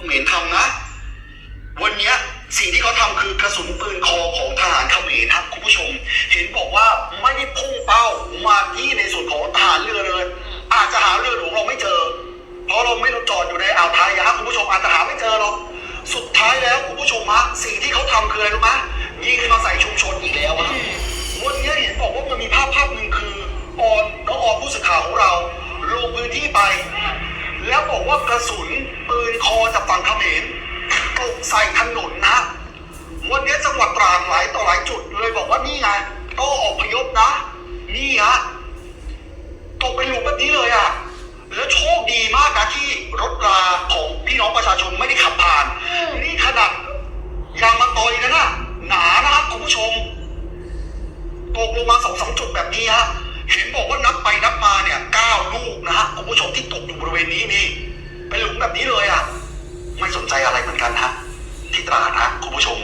เขมรทำนะวันนี้สิ่งที่เขาทำคือกระสุนปืนคอของทหารเขมรครับคุณผู้ชมเห็นบอกว่าไม่ได้พุ่งเป้ามาที่ในส่วนของทหารเรือเลยอาจจะหาเรือหลวงเราไม่เจอเพราะเราไม่รู้จอดอยู่ในอ่าวไทยครับคุณผู้ชมอาจจะหาไม่เจอหรอกสุดท้ายแล้วคุณผู้ชมฮะสิ่งที่เขาทำคืออะไรรู้ไหมยิงมาใส่ชุมชนอีกแล้วครับวันนี้เห็นบอกว่ามันมีภาพหนึ่งคือน้องออนผู้สื่อข่าวของเราลงพื้นที่ไปแล้วบอกว่ากระสุนปืนคอจากฝั่งเขมรตกใส่ถนนนะวันนี้จังหวัดตราดหลายต่อหลายจุดเลยบอกว่านี่ไงต้องอพยพนะนี่ฮะตกเป็นหลุมแบบนี้เลยอ่ะแล้วโชคดีมากนะที่รถราของพี่น้องประชาชนไม่ได้ขับผ่านนี่ขนาดยางมะตอยนะหนานะครับคุณผู้ชมตกลงมา2-3 จุดแบบนี้ฮะเห็นบอกว่านับไปนับมาเนี่ย9 ลูกนะฮะคุณผู้ชมที่ตกอยู่บริเวณนี้นี่เป็นหลุมแบบนี้เลยอ่ะไม่สนใจอะไรเหมือนกันฮะที่ตราดฮะคุณผู้ชม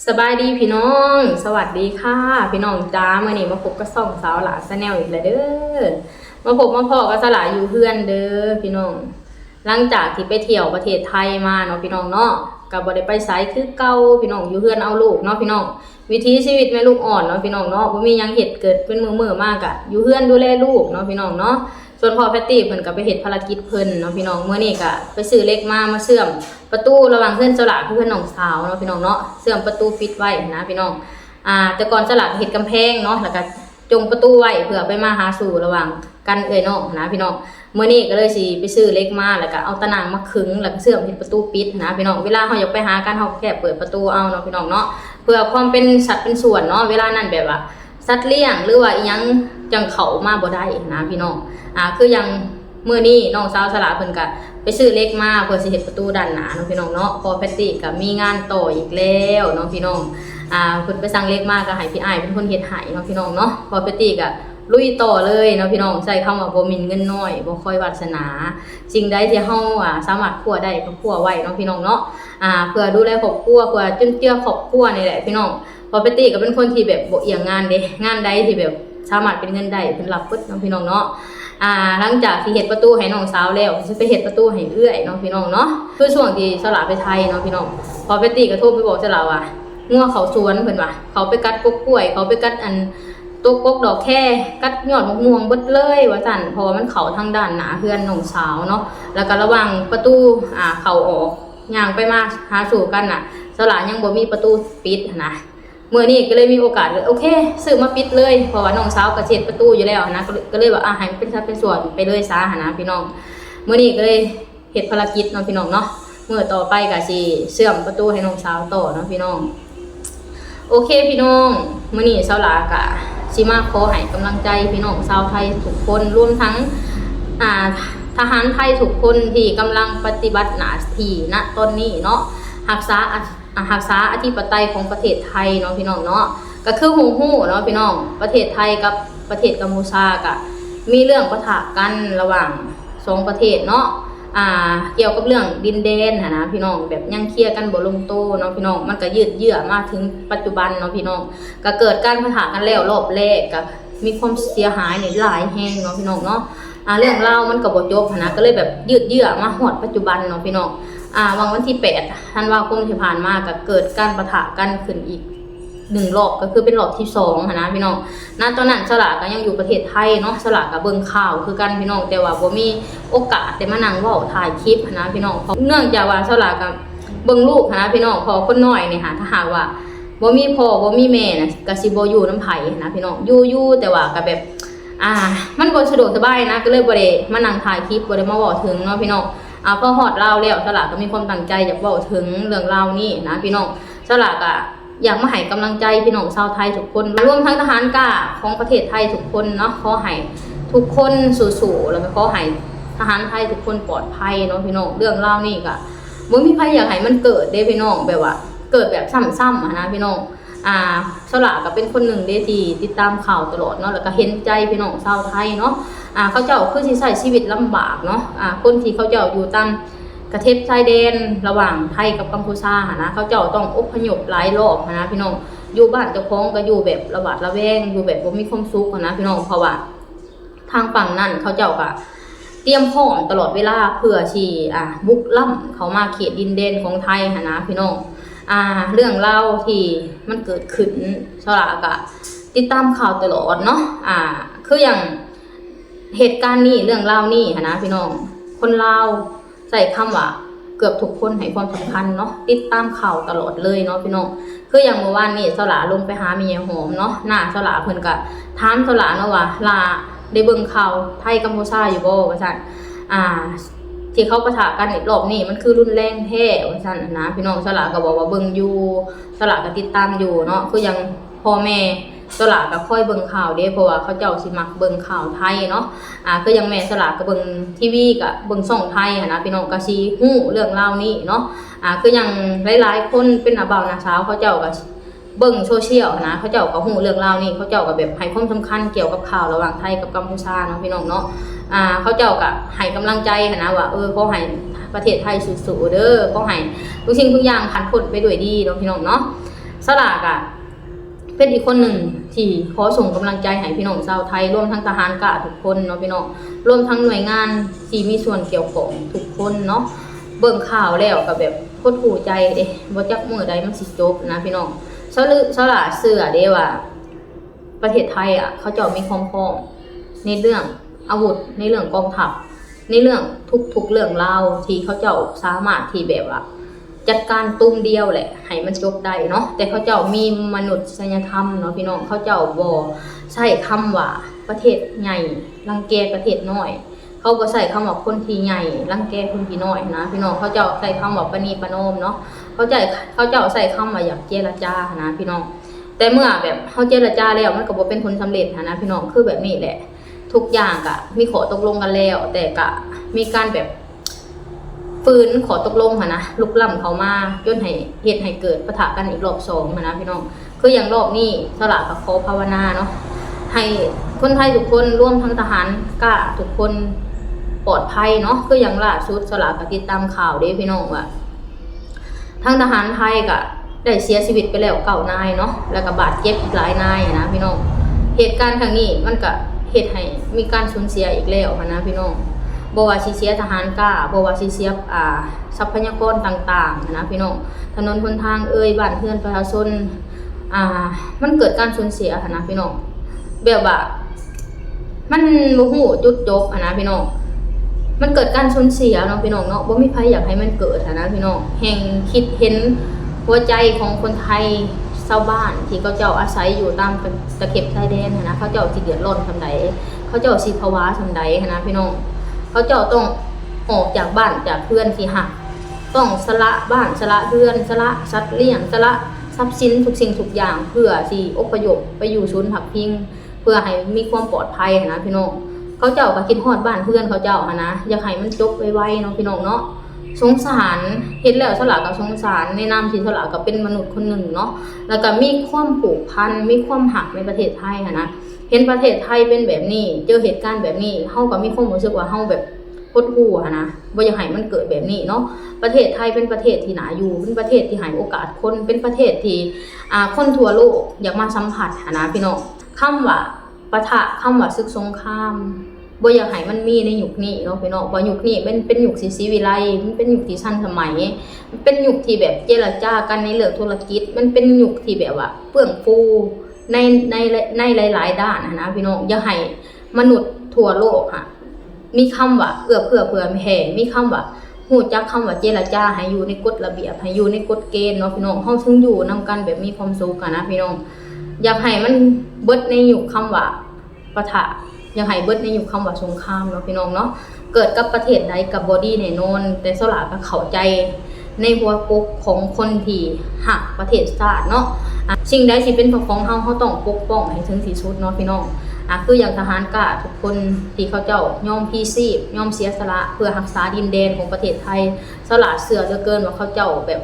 สบายดีพี่น้องสวัสดีค่ะพี่น้องจ้ามื่อนี้มาพบกับส่องสาวหลาแนลอีกแล้วเด้อมาพบมาพอกับสลาอยู่เพื่อนเด้อพี่น้องหลังจากที่ไปเที่ยวประเทศไทยมาเนาะพี่น้องเนาะก็บ่ได้ไปไสคือเก่าพี่น้องอยู่เพื่อนเอาลูกเนาะพี่น้องวิถีชีวิตแม่ลูกอ่อนเนาะพี่น้องเนาะบ่มีหยังเฮ็ดเกิดเป็นมื้อมากอะอยู่เพื่อนดูแลลูกเนาะพี่น้องเนาะส่วนพ่อแพตตี้เพิ่นก็ไปเฮ็ดภารกิจเพิ่นเนาะพี่น้องมื้อนี้ก็ไปซื้อเหล็กมาเชื่อมประตูระหว่างเพื่อนสลากับเพื่อนน้องสาวเนาะพี่น้องเนาะเชื่อมประตูฟิตไว้นะพี่น้องแต่ก่อนสลาเฮ็ดกำแพงเนาะแล้วก็จงประตูไว้เพื่อไปมาหาสู่ระหว่างกันเอ้ยน้องนะพี่น้องมื้อนี้ก็เลยสิไปซื้อเหล็กมาแล้วก็เอาตะนางมาขึงแล้วก็เชื่อมเฮ็ดประตูปิดนะพี่น้องเวลาเฮาอยากไปหากันเฮาแค่เปิดประตูเอาเนาะพี่น้องเนาะเพื่อความเป็นสัดเป็นส่วนเนาะเวลานั้นแบบว่าสัตว์เลี้ยงหรือว่าอีหยังจังเขามาบ่ได้นะพี่น้องคือยังมื้อนี้น้องสาวสลาเพิ่นก็ไปซื้อเหล็กมาเพื่อสิเฮ็ดประตูด้านหน้าเนาะพี่น้องเนาะพอแพตตี้ก็มีงานต่ออีกแล้วเนาะพี่น้องเพิ่นไปสั่งเหล็กมาก็ให้พี่อ้ายเป็นคนเฮ็ดให้เนาะพี่น้องเนาะพอแพตตี้ก็ลุยต่อเลยเนาะพี่น้องใช้คำว่าบ่มีเงินน้อยบ่ค่อยวาสนาสิ่งใดที่เฮาสามารถคั่วได้ก็คั่วไว้เนาะพี่น้องเนาะเพื่อดูแลครอบครัวเพื่อจุนเจือครอบครัวนี่แหละพี่น้องพอแพตตี้ก็เป็นคนที่แบบบ่เอียงงานเด้งานใดที่แบบสามารถเป็นเงินได้เพิ่นรับเบิดเนาะพี่น้องเนาะหลังจากที่เฮ็ดประตูให้น้องสาวแล้วสิไปเฮ็ดประตูให้เอื้อยเนาะพี่น้องเนาะคือช่วงที่สลาไปไทยเนาะพี่น้องพอแพตตี้ก็โทรไปบอกสลาว่างัวเขาสวนเพิ่นว่าเขาไปกัดกกล้วยเขาไปกัดตัวกกดอกแค่กัดยอดมะม่วงเบิดเลยว่าซั่นเพราะว่ามันเข้าทางด้านหน้าเฮือนน้องสาวเนาะแล้วก็ระหว่างประตูเข้าออกย่างไปมาหาสู่กันน่ะสลายังบ่มีประตูปิดนะเมื่อนี้ก็เลยมีโอกาสเลยโอเคซื้อมาปิดเลยเพราะว่าน้องสาวก็เช็ดประตูอยู่แล้วนะก็เลยว่าให้มันเป็นสัดเป็นส่วนไปเลยซะนะพี่น้องเมื่อนี้ก็เลยเฮ็ดภารกิจเนาะพี่น้องเนาะเมื่อต่อไปก็สิเชื่อมประตูให้น้องสาวต่อเนาะพี่น้องโอเคพี่น้องมื้อนี้สาวหลาก็สิมาขอให้กำลังใจพี่น้องชาวไทยทุกคนรวมทั้งทหารไทยทุกคนที่กำลังปฏิบัติหน้าที่ณตอนนี้เนาะรักษาอธิปไตยของประเทศไทยเนาะพี่น้องเนาะก็คือฮู้เนาะพี่น้องประเทศไทยกับประเทศกัมพูชาก็มีเรื่องปะทะกันระหว่าง2ประเทศเนาะเกี่ยวกับเรื่องดินแดนนะพี่น้องแบบยังเคลียร์กันบ่ลงโตเนาะพี่น้องมันก็ยืดเยื้อมาถึงปัจจุบันเนาะพี่น้องก็เกิดการปะทะกันแล้วรอบแรกก็มีความเสียหายในหลายแห่งเนาะพี่น้องเนาะเรื่องเล่ามันก็บ่จบนะก็เลยแบบยืดเยื้อมาฮอดปัจจุบันเนาะพี่น้องวันที่8ธันวาคมที่ผ่านมาก็เกิดการปะทะกันขึ้นอีก1 รอบก็คือเป็นรอบที่2นะพี่น้องตอนนั้นสลาก็ยังอยู่ประเทศไทยเนาะสลาก็เบิ่งข่าวคือกันพี่น้องแต่ว่าบ่มีโอกาสได้มานั่งเว้าถ่ายคลิปนะพี่น้องเนื่องจากว่าสลาก็เบิ่งลูกนะพี่น้องพอคนน้อยนี่ถ้าหากว่าบ่มีพ่อบ่มีแม่นะก็สิบ่อยู่นำไผนะพี่น้องอยู่แต่ว่าก็แบบมันบ่สะดวกสบายนะก็เลยบ่ได้มานั่งถ่ายคลิปบ่ได้มาเว้าถึงเนาะพี่น้องพอฮอดลาวแล้วสลาก็มีความตั้งใจอยากเว้าถึงเรื่องราวนี้นะพี่น้องสลาก็อยากมาให้กำลังใจพี่น้องชาวไทยทุกคนรวมทั้งทหารกล้าของประเทศไทยทุกคนเนาะขอให้ทุกคนสู้ๆแล้วก็ขอให้ทหารไทยทุกคนปลอดภัยเนาะพี่น้องเรื่องราวนี้ก็บ่มีใครอยากให้มันเกิดเด้พี่น้องแบบว่าเกิดแบบซ้ำๆนะพี่น้องสลาก็เป็นคนหนึ่งที่ติดตามข่าวตลอดเนาะแล้วก็เห็นใจพี่น้องชาวไทยเนาะเขาเจ้าคือสิใช้ชีวิตลำบากเนาะคนที่เขาเจ้าอยู่ตามกระเทบชายแดนระหว่างไทยกับกัมพูชานะเขาเจ้าต้องอพยพหลายรอบนะพี่น้องอยู่บ้านเจ้าของก็อยู่แบบระบาดระแวงอยู่แบบบ่มีความสุขนะพี่น้องเพราะว่าไท างฝั่งนั้นเขาเจ้าก็เตรียมพร้อมตลอดเวลาเพื่อที่บุกล้ำเขามาเขตดินแดนของไทยหั้นนะพี่น้องเรื่องเล่าที่มันเกิดขึ้นสลากะติดตามข่าวตลอดเนาะคืออย่างเหตุการณ์นี้เรื่องเล่านี่หั้นนะพี่น้องคนลาวใส่คำว่าเกือบทุกคนให้ความสำคัญเนาะติดตามข่าวตลอดเลยเนาะพี่น้องคืออย่างเมื่อวานนี้สลาลงไปหาเมียหอมเนาะหน้าสลาเพิ่นก็ถามสลาเนาะว่าลาได้เบิ่งข่าวไทยกัมพูชาอยู่บ่ว่าซั่นที่เขาปะทะกันอีกรอบนี้มันคือรุนแรงแท้ว่าซั่นนะพี่น้องสลาก็บอกว่าเบิ่งอยู่สลาก็ติดตามอยู่เนาะคืออย่างพ่อแม่สลาก็ค่อยเบิ่งข่าวเด้เพราะว่าเขาเจ้าสิมักเบิ่งข่าวไทยเนาะคืออย่างแม่สลาก็เบิ่งทีวีก็เบิ่งช่องไทยหั้นนะพี่น้องก็สิฮู้เรื่องราวนี้เนาะคืออย่างหลายๆคนเป็นอาบ่าวนาสาวเขาเจ้าก็เบิ่งโซเชียลนะเขาเจ้าก็ฮู้เรื่องราวนี้เขาเจ้าก็แบบให้ความสำคัญเกี่ยวกับข่าวระหว่างไทยกับกัมพูชาเนาะพี่น้องเนาะเขาเจ้าก็ให้กำลังใจหั้นนะว่าขอให้ประเทศไทยสู้ๆเด้อขอให้ทุกสิ่งทุกอย่างผ่านพ้นไปด้วยดีเนาะพี่น้องเนาะสลากเป็นอีกคนหนึ่งที่ขอส่งกำลังใจให้พี่น้องชาวไทยรวมทั้งทหารกะทุกคนเนาะพี่น้องรวมทั้งหน่วยงานที่มีส่วนเกี่ยวข้องทุกคนเนาะเบิ่งข่าวแล้วก็แบบโคตรหูใจเด้บ่จักมื้อใดมันสิจบนะพี่น้องสลาเชื่อเด้ว่าประเทศไทยเขาเจ้ามีความพร้อมในเรื่องอาวุธในเรื่องกองทัพในเรื่องทุกเรื่องราวที่เขาเจ้าสามารถที่แบบว่าจัดการตุ้มเดียวแหละให้มันจบได้เนาะแต่เขาเจ้ามีมนุษยธรรมเนาะพี่น้องเขาเจ้าบ่ใช้คำว่าประเทศใหญ่รังแกประเทศน้อยเขาบ่ใช้คำว่าคนที่ใหญ่รังแกคนที่น้อยนะพี่น้องเขาเจ้าใช้คำว่าประนีประนอมเนาะเขาเจ้าใส่คำว่าอยากเจรจานะพี่น้องแต่เมื่อแบบเขาเจรจาแล้วมันก็บ่เป็นผลสำเร็จนะพี่น้องคือแบบนี้แหละทุกอย่างก็มีขอตกลงกันแล้วแต่ก็มีการแบบฝืนขอตกลงนะลุกล้ำเขามาจนให้เหตุให้เกิดปะทะกันอีกรอบ2นะพี่น้องคืออย่างรอบนี้สลากกับขอภาวนาเนาะให้คนไทยทุกคนร่วมทั้งทหารกล้าทุกคนปลอดภัยเนาะคืออย่างล่าสุดสลากกับติดตามข่าวเด้พี่น้องว่าทั้งทหารไทยก็ได้เสียชีวิตไปแล้ว9 นายเนาะแล้วก็บาดเจ็บอีกหลายนายนะพี่น้องเหตุการณ์ครั้งนี้มันก็เหตุให้มีการสูญเสียอีกแล้วนะพี่น้องบ่ว่าสิเสียทหารกล้าบ่ว่าสิเสียทรัพยากรต่างๆนะพี่น้องถนนหนทางบ้านเรือนประชาชนมันเกิดการสูญเสียนะพี่น้องแบบว่ามันบ่ฮู้จุดจบนะพี่น้องมันเกิดการสูญเสียเนาะพี่น้องเนาะบ่มีใครอยากให้มันเกิดนะพี่น้องแห่งคิดเห็นหัวใจของคนไทยชาวบ้านที่เขาเจ้าอาศัยอยู่ตามตะเข็บชายแดนนะเขาเจ้าสิเดือดร้อนซำใดเขาเจ้าสิภาวะซำใดนะพี่น้องเขาเจ้าต้องออกจากบ้านจากเพื่อนที่หักต้องสละบ้านสละเรือนสละสัตว์เลี้ยงสละทรัพย์สินทุกสิ่งทุกอย่างเพื่อที่อพยพไปอยู่ศูนย์พักพิงเพื่อให้มีความปลอดภัยนะพี่น้องเขาเจ้าก็คิดฮอดบ้านเพื่อนเขาเจ้านะอยากให้มันจบไวๆเนาะพี่น้องเนาะสงสารเห็นแล้วสละกับสงสารในนามที่สละกับเป็นมนุษย์คนหนึ่งเนาะแล้วก็มีความผูกพันมีความหักในประเทศไทยนะเห็นประเทศไทยเป็นแบบนี้เจอเหตุการณ์แบบนี้เฮาก็มีความรู้สึกว่าเฮาแบบโคตรหูนะบ่อยากให้มันเกิดแบบนี้เนาะประเทศไทยเป็นประเทศที่น่าอยู่เป็นประเทศที่ให้โอกาสคนเป็นประเทศที่คนทั่วโลกอยากมาสัมผัสนะพี่น้องคำว่าปะทะคำว่าศึกสงครามบ่อยากให้มันมีในยุคนี้เนาะพี่น้องเพราะยุคนี้มันเป็นยุคศรีวิไลมันเป็นยุคที่ทันสมัยมันเป็นยุคที่แบบเจรจากันในเรื่องธุรกิจมันเป็นยุคที่แบบว่าเฟื่องฟูในหลายๆด้านนะพี่น้องอย่าให้มนุษย์ทั่วโลกมีคำว่าเอื้อเผื่อแผ่มีคำว่าฮู้จักคำว่าเจรจาให้อยู่ในกฎระเบียบให้อยู่ในกฎเกณฑ์เนาะพี่น้องเฮาถึงอยู่นำกันแบบมีความสุขนะพี่น้องอยากให้มันเบิดในยุคคำว่าปะทะอยากให้เบิดในยุคคำว่าสงครามเนาะพี่น้องเนาะเกิดกับประเทศใดกับบอดี้แน่นอนแต่สลาก็เข้าใจในหัวอกของคนที่หักประเทศชาติเนาะสิ่งใดที่เป็นของเฮาต้องปกป้องให้ถึงที่สุดเนาะพี่น้องคืออย่างทหารกล้าทุกคนที่เขาเจ้ายอมพีชีพยอมเสียสละเพื่อรักษาดินแดนของประเทศไทยสละเสือเหลือเกินว่าเขาเจ้าแบบ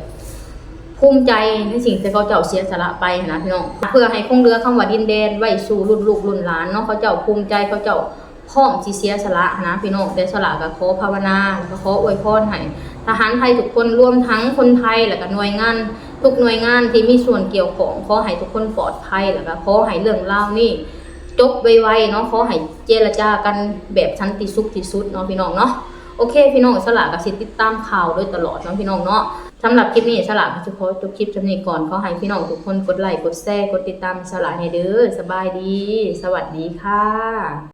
ภูมิใจในสิ่งที่เขาเจ้าเสียสละไปนะพี่น้องเพื่อให้คงเหลือคำว่าดินแดนไว้สู่รุ่นลูกรุ่นหลานเนาะเขาเจ้าภูมิใจเขาเจ้าพร้อมสิเสียสละนะพี่น้องแต่สละก็ขอภาวนาก็ขออวยพรให้ทหารไทยทุกคนรวมทั้งคนไทยแล้วก็หน่วยงานทุกหน่วยงานที่มีส่วนเกี่ยวข้องขอให้ทุกคนปลอดภัยแล้วก็ขอให้เรื่องราวนี้ จบไวๆเนาะขอให้เจรจากันแบบสันติสุขที่สุดเนาะพี่น้องเนาะโอเคพี่น้องสละก็สิติดตามข่าวโดยตลอดเนาะพี่น้องเนาะสำหรับคลิปนี้สละก็จะขอจบคลิปจำนี้ก่อนขอให้พี่น้องทุกคนกดไลค์กดแชร์กดติดตามสละให้เด้อสบายดีสวัสดีค่ะ